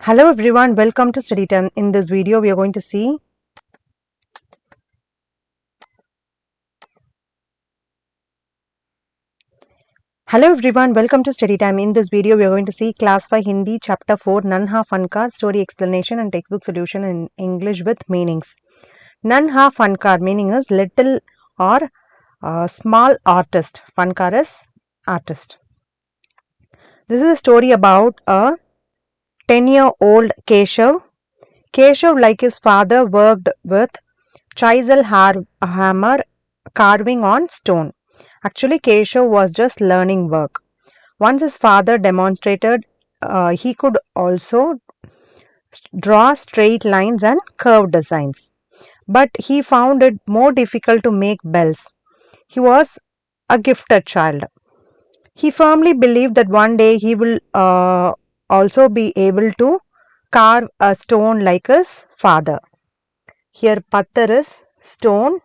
Hello everyone, welcome to Study Time. In this video, we are going to see Hello everyone, welcome to Study Time. In this video, we are going to see Class 5 Hindi Chapter 4 Nanha Funkar Story Explanation and Textbook Solution in English with Meanings. Nanha Funkar meaning is little or small artist. Funkar is artist. This is a story about a 10-year-old Keshav. Keshav, like his father, worked with chisel hammer carving on stone. Actually, Keshav was just learning work. Once his father demonstrated he could also draw straight lines and curved designs. But he found it more difficult to make bells. He was a gifted child. He firmly believed that one day he will also be able to carve a stone like his father. Here, patthar is stone.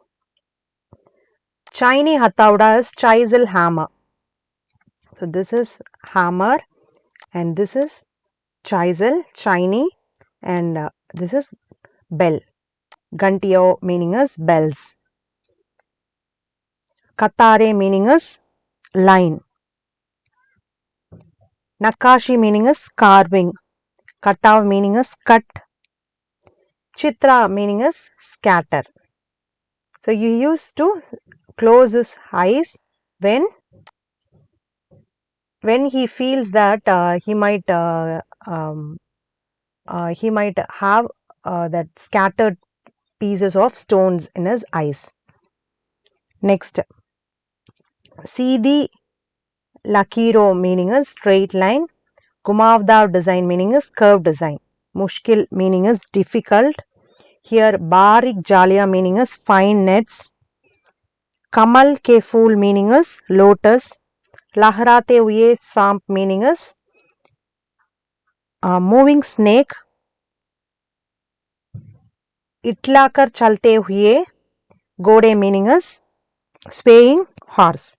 Chini hatauda is chisel hammer. So, this is hammer and this is chisel, chini, and this is bell. Gantiyo meaning is bells. Katare meaning is line. Nakashi meaning is carving. Katav meaning is cut. Chitra meaning is scatter. So, you used to close his eyes when he feels that he might have that scattered pieces of stones in his eyes. Next, Sidi Lakiro meaning is straight line. Gumavdav design meaning is curved design. Mushkil meaning is difficult. Here Barik Jalia meaning is fine nets. Kamal ke fool meaning is lotus. Lahrate huye samp meaning is moving snake. Itlakar chalte huye gode meaning is swaying horse.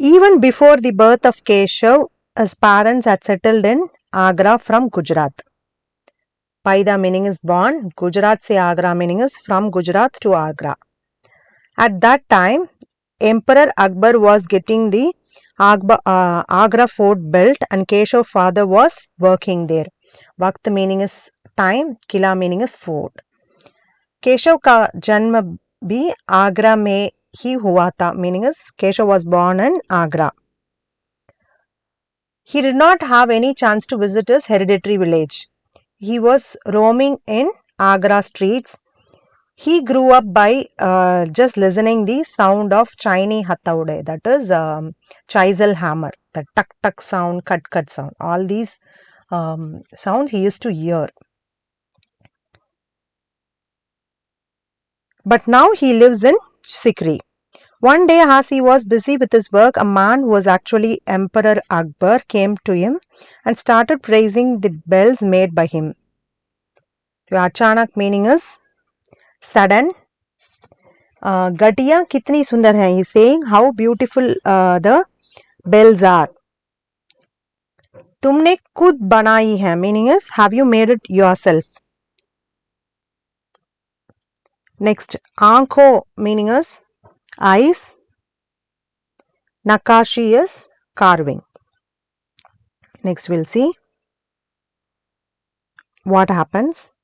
Even before the birth of Keshav, his parents had settled in Agra from Gujarat. Paida meaning is born. Gujarat se Agra meaning is from Gujarat to Agra. At that time, Emperor Akbar was getting the Agra fort built and Keshav's father was working there. Vakt meaning is time, Kila meaning is fort. Keshav ka janma bhi Agra mein ही हुआ था meaning is Keshav was born in Agra. He did not have any chance to visit his hereditary village. He was roaming in Agra streets. He grew up by just listening the sound of Chini Hathaude, that is chisel hammer, the tuck tuck sound, cut cut sound. All these sounds he used to hear. But now he lives in Sikri. One day, as he was busy with his work, a man who was actually Emperor Akbar came to him and started praising the bells made by him. So, Achanak meaning is sudden. Gatiya kitni sundar hai. He is saying how beautiful the bells are. Tumne khud banai hai meaning is have you made it yourself. Next, aankho meaning is eyes. Nakashi is carving. Next, we'll see what happens.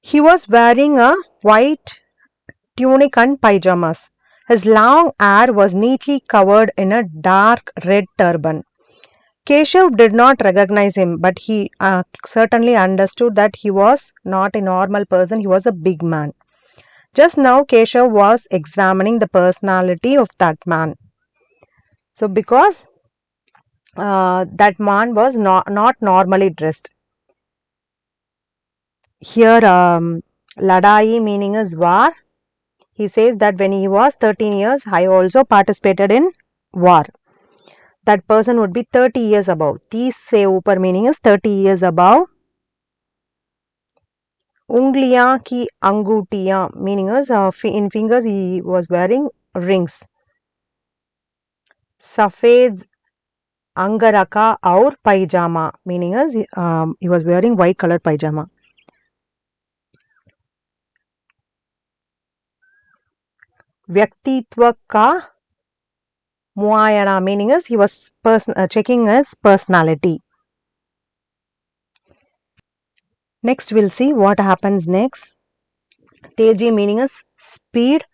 He was wearing a white tunic and pyjamas. His long hair was neatly covered in a dark red turban. Keshav did not recognize him, but he certainly understood that he was not a normal person, he was a big man. Just now, Keshav was examining the personality of that man. So, because that man was not normally dressed. Here, Ladai meaning is war. He says that when he was 13 years, I also participated in war. That person would be 30 years above. 30 se upar meaning is 30 years above. Ungliyan ki angutiyan meaning is in fingers he was wearing rings. Safed Angaraka aur pajama, meaning is he was wearing white color pajama. Vyaktitva ka muayana, meaning is he was checking his personality. Next we'll see what happens next. Teji meaning is speed.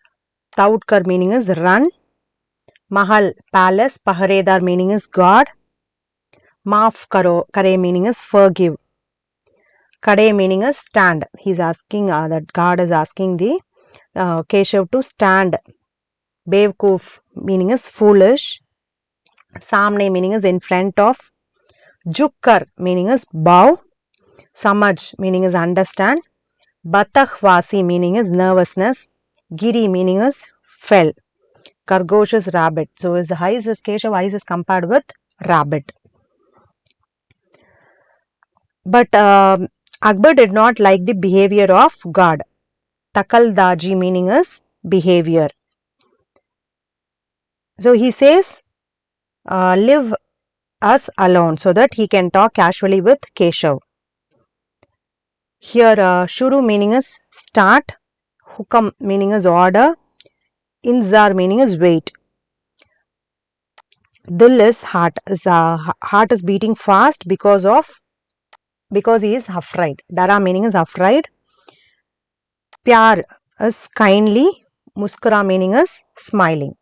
Taudkar meaning is run. Mahal palace. Paharedar meaning is guard. Maaf kare meaning is forgive. Kade meaning is stand. He's asking that guard is asking the Keshav to stand. Bevkoof meaning is foolish. Samne meaning is in front of. Jukkar meaning is bow. Samaj meaning is understand. Batakhvasi meaning is nervousness. Giri meaning is fell. Kargosh is rabbit. So his eyes is Keshav eyes is compared with rabbit. But Akbar did not like the behavior of God. Takaldaji meaning is behavior. So he says leave us alone so that he can talk casually with Keshav. Here Shuru meaning is start. Hukam meaning is order. Inzar meaning is wait. Dil is heart. Heart is beating fast because he is afraid. Dara meaning is afraid. Pyar is kindly. Muskura meaning is smiling.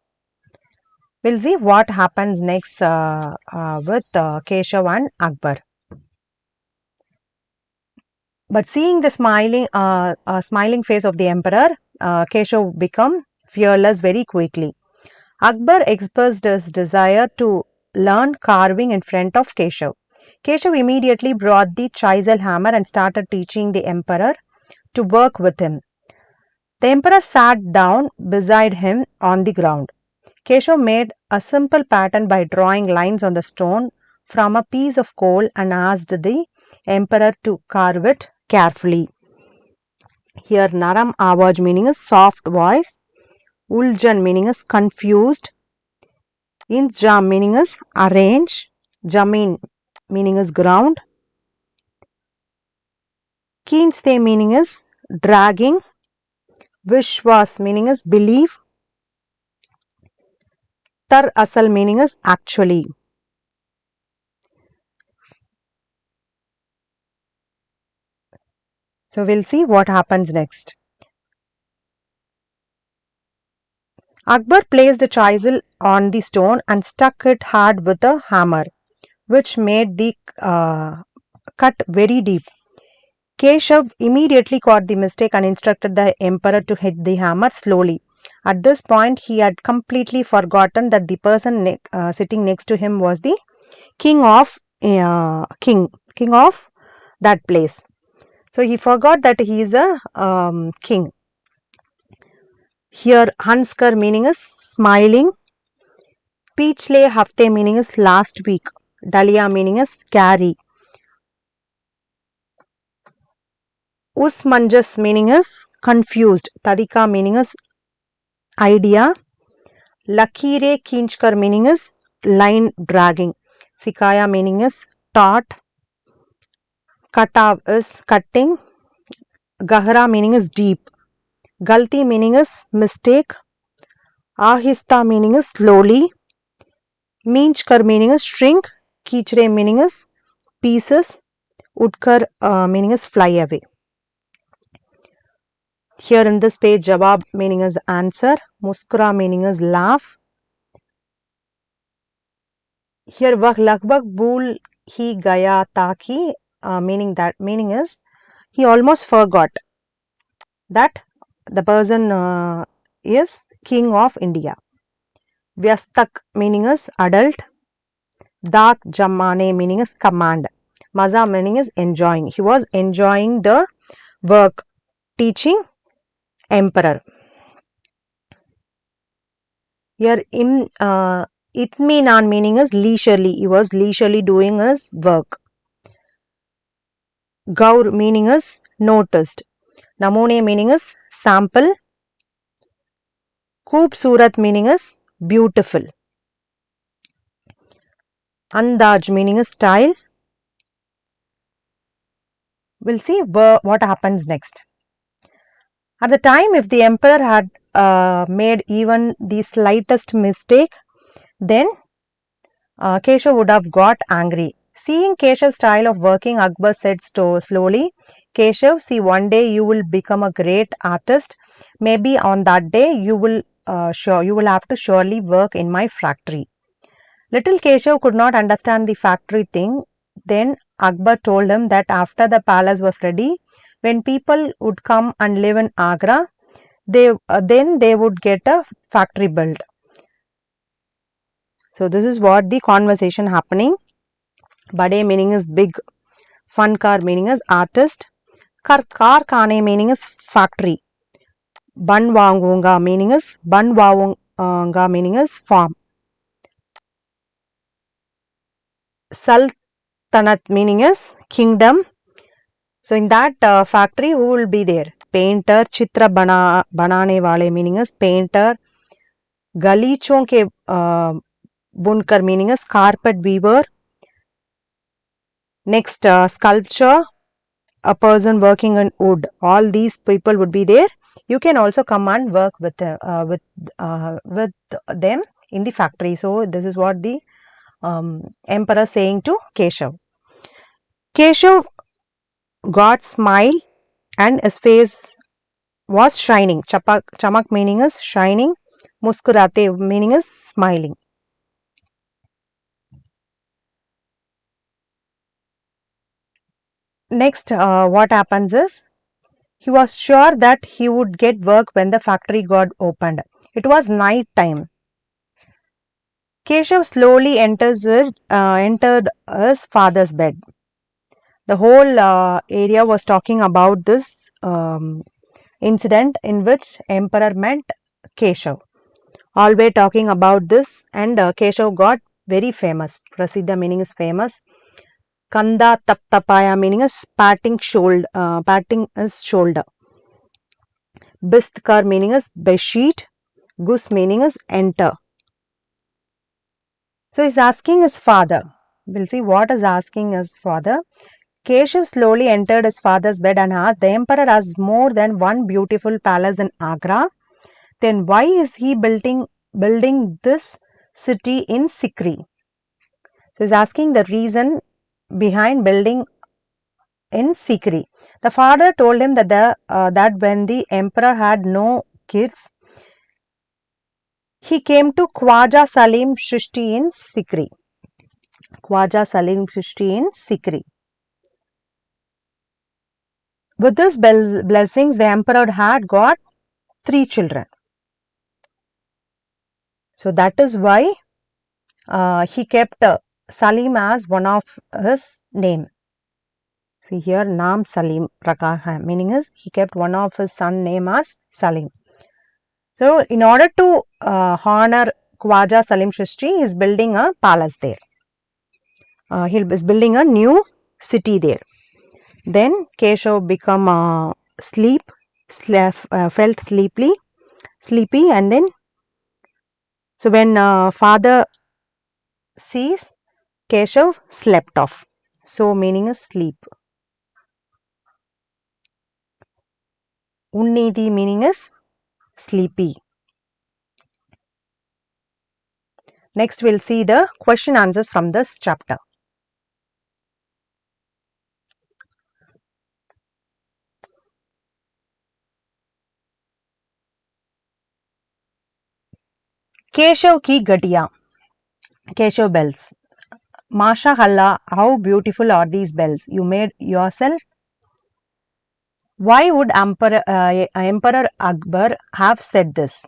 We'll see what happens next with Keshav and Akbar. But seeing the smiling face of the emperor, Keshav became fearless very quickly. Akbar expressed his desire to learn carving in front of Keshav. Keshav immediately brought the chisel hammer and started teaching the emperor to work with him. The emperor sat down beside him on the ground. Keshav made a simple pattern by drawing lines on the stone from a piece of coal and asked the emperor to carve it carefully. Here Naram Awaj meaning is soft voice. Uljan meaning is confused. Injam meaning is arrange. Jamin meaning is ground. Keenste meaning is dragging. Vishwas meaning is belief. Tar asal meaning is actually. So we'll see what happens next. Akbar placed a chisel on the stone and stuck it hard with a hammer, which made the cut very deep. Keshav immediately caught the mistake and instructed the emperor to hit the hammer slowly. At this point, he had completely forgotten that the person sitting next to him was the king of that place. So he forgot that he is a king. Here Hanskar meaning is smiling. Pichle hafte meaning is last week. Dalia meaning is carry. Usmanjas meaning is confused. Tarika meaning is idea. Lakire Kinchkar meaning is line dragging. Sikaya meaning is taught. Katav is cutting. Gahra meaning is deep. Galti meaning is mistake. Ahista meaning is slowly. Minchkar meaning is shrink. Kichre meaning is pieces. Utkar meaning is fly away. Here in this page, Jawab meaning is answer. Muskura meaning is laugh. Here वह लगभग भूल ही गया था कि meaning is he almost forgot that the person is king of India. Vyastak meaning is adult. Dak Jamane meaning is command. Maza meaning is enjoying. He was enjoying the work teaching emperor. Here Itminan meaning is leisurely. He was leisurely doing his work. Gaur meaning is noticed. Namune meaning is sample. Khubsurat meaning is beautiful. Andaj meaning is style. We'll see what happens next. At the time, if the emperor had made even the slightest mistake, then Keshav would have got angry. Seeing Keshav's style of working, Akbar said slowly, Keshav, see, one day you will become a great artist. Maybe on that day you will have to surely work in my factory. Little Keshav could not understand the factory thing. Then Akbar told him that after the palace was ready, when people would come and live in Agra, then they would get a factory built. So this is what the conversation happening. Bade meaning is big, Funkar meaning is artist, Karkhane meaning is factory, Banwangunga meaning is Banwawunga meaning is farm, Sultanat meaning is kingdom. So in that factory, who will be there? Painter, Chitra banane wale meaning is painter, Galichon ke bunkar meaning is carpet weaver. Next, sculpture, a person working on wood. All these people would be there. You can also come and work with them in the factory. So this is what the emperor saying to Keshav. Keshav got smile and his face was shining. Chamak meaning is shining. Muskurate meaning is smiling. Next, what happens is, he was sure that he would get work when the factory got opened. It was night time. Keshav slowly entered his father's bed. The whole area was talking about this incident in which emperor met Keshav. All were talking about this, and Keshav got very famous. Prasiddha meaning is famous. Kanda Taptapaya meaning is patting his shoulder. Bistkar meaning is bedsheet. Gus meaning is enter. So he's asking his father. We'll see what is asking his father. Keshav slowly entered his father's bed and asked, the emperor has more than one beautiful palace in Agra. Then why is he building this city in Sikri? So he's asking the reason behind building in Sikri. The father told him that that when the emperor had no kids, he came to Khwaja Salim Shrishti in Sikri. Khwaja Salim Shrishti in Sikri. With his blessings, the emperor had got 3 children. So that is why he kept Salim as one of his name. See here, Naam Salim Prakar, meaning is he kept one of his son name as Salim. So in order to honor Khwaja Salim Shrishti, he is building a palace there. He is building a new city there. Then Keshav become felt sleepy, and then so when father sees, Keshav slept off. So meaning is sleep. Unniti meaning is sleepy. Next we'll see the question answers from this chapter. Keshav ki gadiya. Keshav bells. Masha Allah, how beautiful are these bells? You made yourself? Why would Emperor Akbar have said this?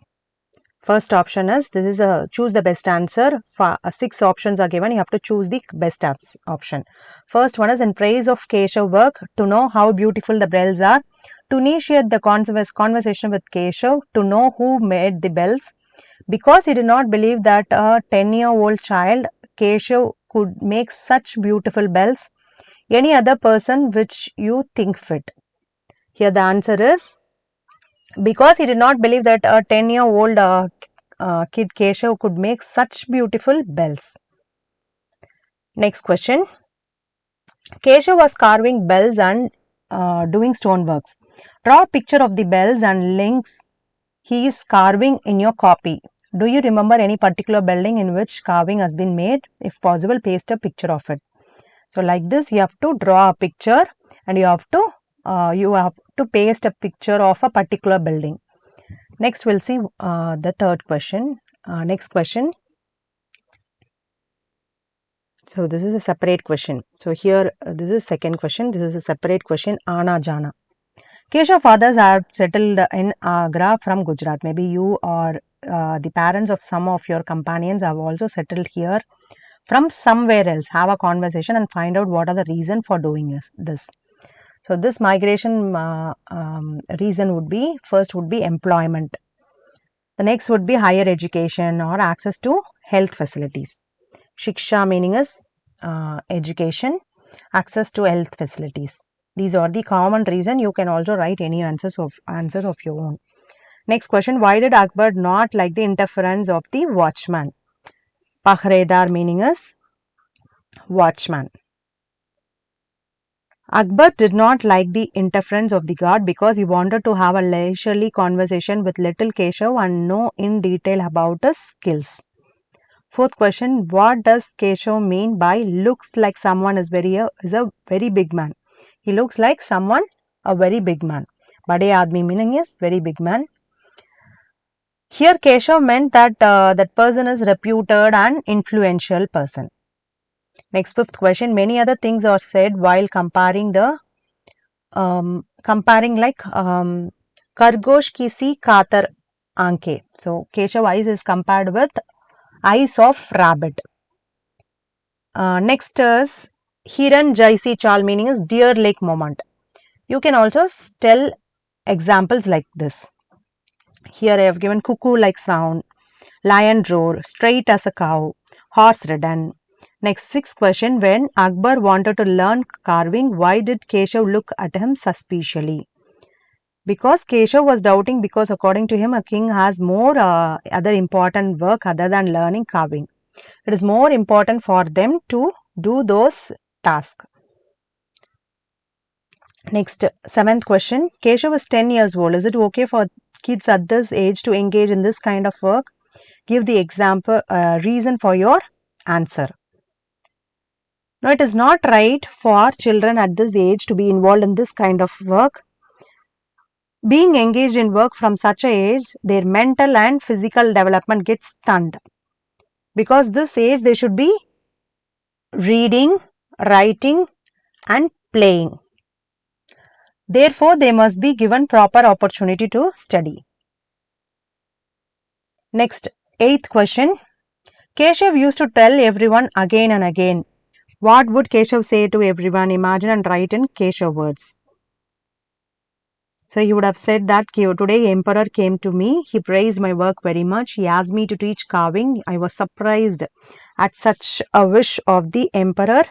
First option is, this is a choose the best answer. 6 options are given. You have to choose the best option. First one is in praise of Keshav work, to know how beautiful the bells are, to initiate the conversation with Keshav, to know who made the bells. Because he did not believe that a 10-year-old child, Keshav, could make such beautiful bells. Any other person which you think fit. Here the answer is, because he did not believe that a 10-year-old kid Keshav could make such beautiful bells. Next question. Keshav was carving bells and doing stoneworks. Draw a picture of the bells and links he is carving in your copy. Do you remember any particular building in which carving has been made? If possible, paste a picture of it. So like this, you have to draw a picture and you have to paste a picture of a particular building. Next, we'll see the third question. Next question. So this is a separate question. So here, this is second question. This is a separate question. Ana Jana. Keshav fathers are settled in Agra from Gujarat. Maybe you or the parents of some of your companions have also settled here from somewhere else. Have a conversation and find out what are the reason for doing this. So this migration reason would be, first would be employment. The next would be higher education or access to health facilities. Shiksha meaning is education, access to health facilities. These are the common reason. You can also write any answer of your own. Next question. Why did Akbar not like the interference of the watchman? Pahredar meaning is watchman. Akbar did not like the interference of the guard because he wanted to have a leisurely conversation with little Keshav and know in detail about his skills. Fourth question. What does Keshav mean by looks like someone is a very big man? He looks like someone, a very big man. Bade aadmi meaning is very big man. Here Keshav meant that that person is reputed and influential person. Next, fifth question. Many other things are said while comparing Kargosh ki si katar aanke. So Keshav eyes is compared with eyes of rabbit. Next is Hiran Jaisi Chal meaning is deer lake moment. You can also tell examples like this. Here I have given cuckoo like sound, lion roar, straight as a cow, horse ridden. Next, sixth question. When Akbar wanted to learn carving, why did Keshav look at him suspiciously? Because Keshav was doubting, because according to him a king has more other important work other than learning carving. It is more important for them to do those tasks. Next, seventh question. Keshav is 10 years old. Is it okay for kids at this age to engage in this kind of work? Give the example reason for your answer. Now, it is not right for children at this age to be involved in this kind of work. Being engaged in work from such a age, their mental and physical development gets stunned. Because this age, they should be reading, writing and playing. Therefore, they must be given proper opportunity to study. Next, eighth question. Keshav used to tell everyone again and again. What would Keshav say to everyone? Imagine and write in Keshav words. So he would have said that today emperor came to me. He praised my work very much. He asked me to teach carving. I was surprised at such a wish of the emperor.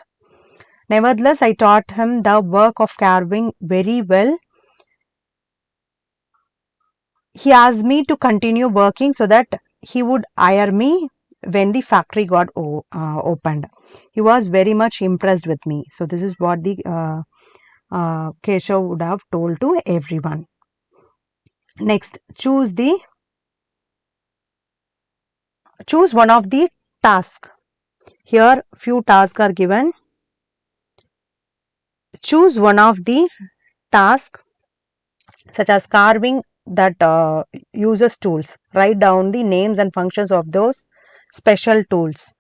Nevertheless, I taught him the work of carving very well. He asked me to continue working so that he would hire me when the factory got opened. He was very much impressed with me. So this is what the Keshav would have told to everyone. Next, choose one of the tasks. Here few tasks are given. Choose one of the tasks such as carving that uses tools. Write down the names and functions of those special tools.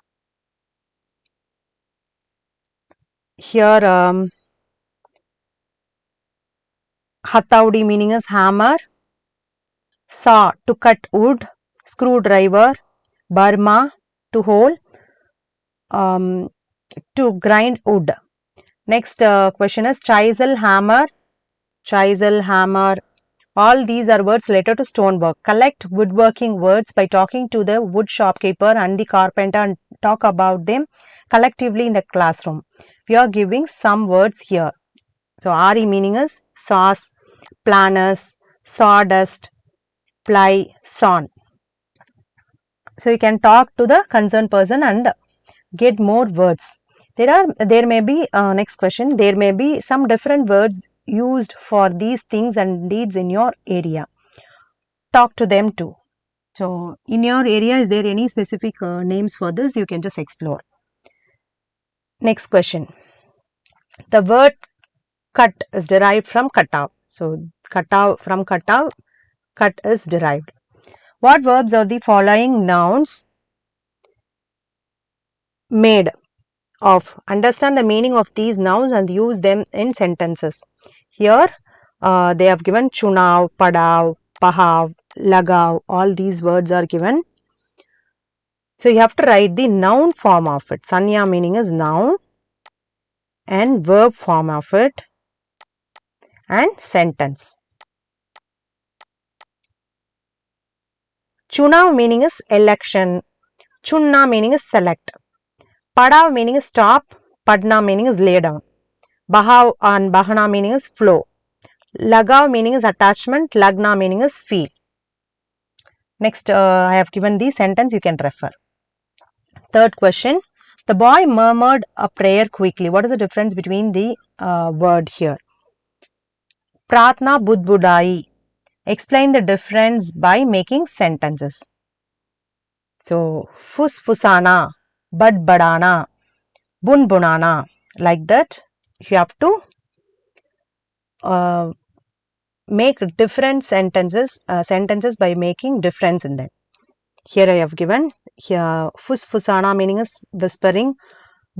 Here Hathaudi meaning is hammer, saw to cut wood, screwdriver, Burma to hole, to grind wood. Next question is chisel, hammer. All these are words related to stonework. Collect woodworking words by talking to the wood shopkeeper and the carpenter and talk about them collectively in the classroom. We are giving some words here. So, RE meaning is saws, planners, sawdust, ply, sawn. So, you can talk to the concerned person and get more words. There may be next question. There may be some different words used for these things and deeds in your area. Talk to them too. So in your area, is there any specific names for this? You can just explore. Next question. The word cut is derived from katav. So katav, from katav, cut is derived. What verbs are the following nouns made of? Understand the meaning of these nouns and use them in sentences. Here they have given chunav, padav, pahav, lagav. All these words are given. So you have to write the noun form of it. Sanya meaning is noun, and verb form of it, and sentence. Chunav meaning is election. Chunna meaning is select. Padav meaning is stop. Padna meaning is lay down. Bahav and bahana meaning is flow. Lagav meaning is attachment. Lagna meaning is feel. Next, I have given the sentence, you can refer. Third question. The boy murmured a prayer quickly. What is the difference between the word here? Pratna budbudai. Explain the difference by making sentences. So, fusfusana, badbadana, bunbunana. Like that, you have to make different sentences by making difference in them. Here I have given here fusfusana meaning is whispering,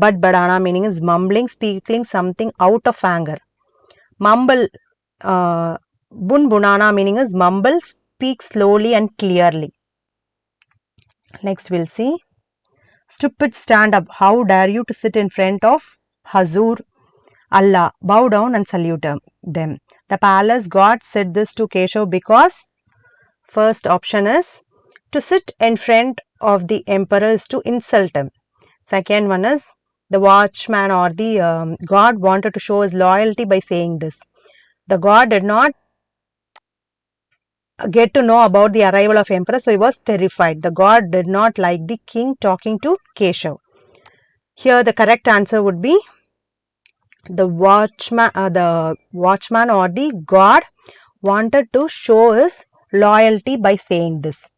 badbadana meaning is mumbling, speaking something out of anger. Mumble, bunbunana meaning is mumble, speak slowly and clearly. Next we'll see. Stupid, stand up. How dare you to sit in front of Hazur Allah? Bow down and salute them. The palace god said this to Keshav because first option is to sit in front of the emperor is to insult him. Second one is the watchman or the god wanted to show his loyalty by saying this. The god did not get to know about the arrival of emperor, so he was terrified. The god did not like the king talking to Keshav. Here the correct answer would be the watchman or the god wanted to show his loyalty by saying this.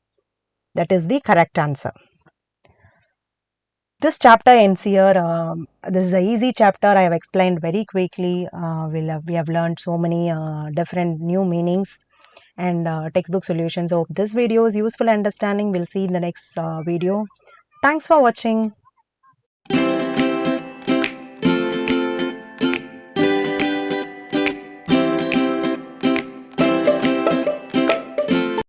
That is the correct answer. This chapter ends here. This is an easy chapter. I have explained very quickly. We have learned so many different new meanings and textbook solutions. So, this video is useful understanding. We'll see in the next video. Thanks for watching.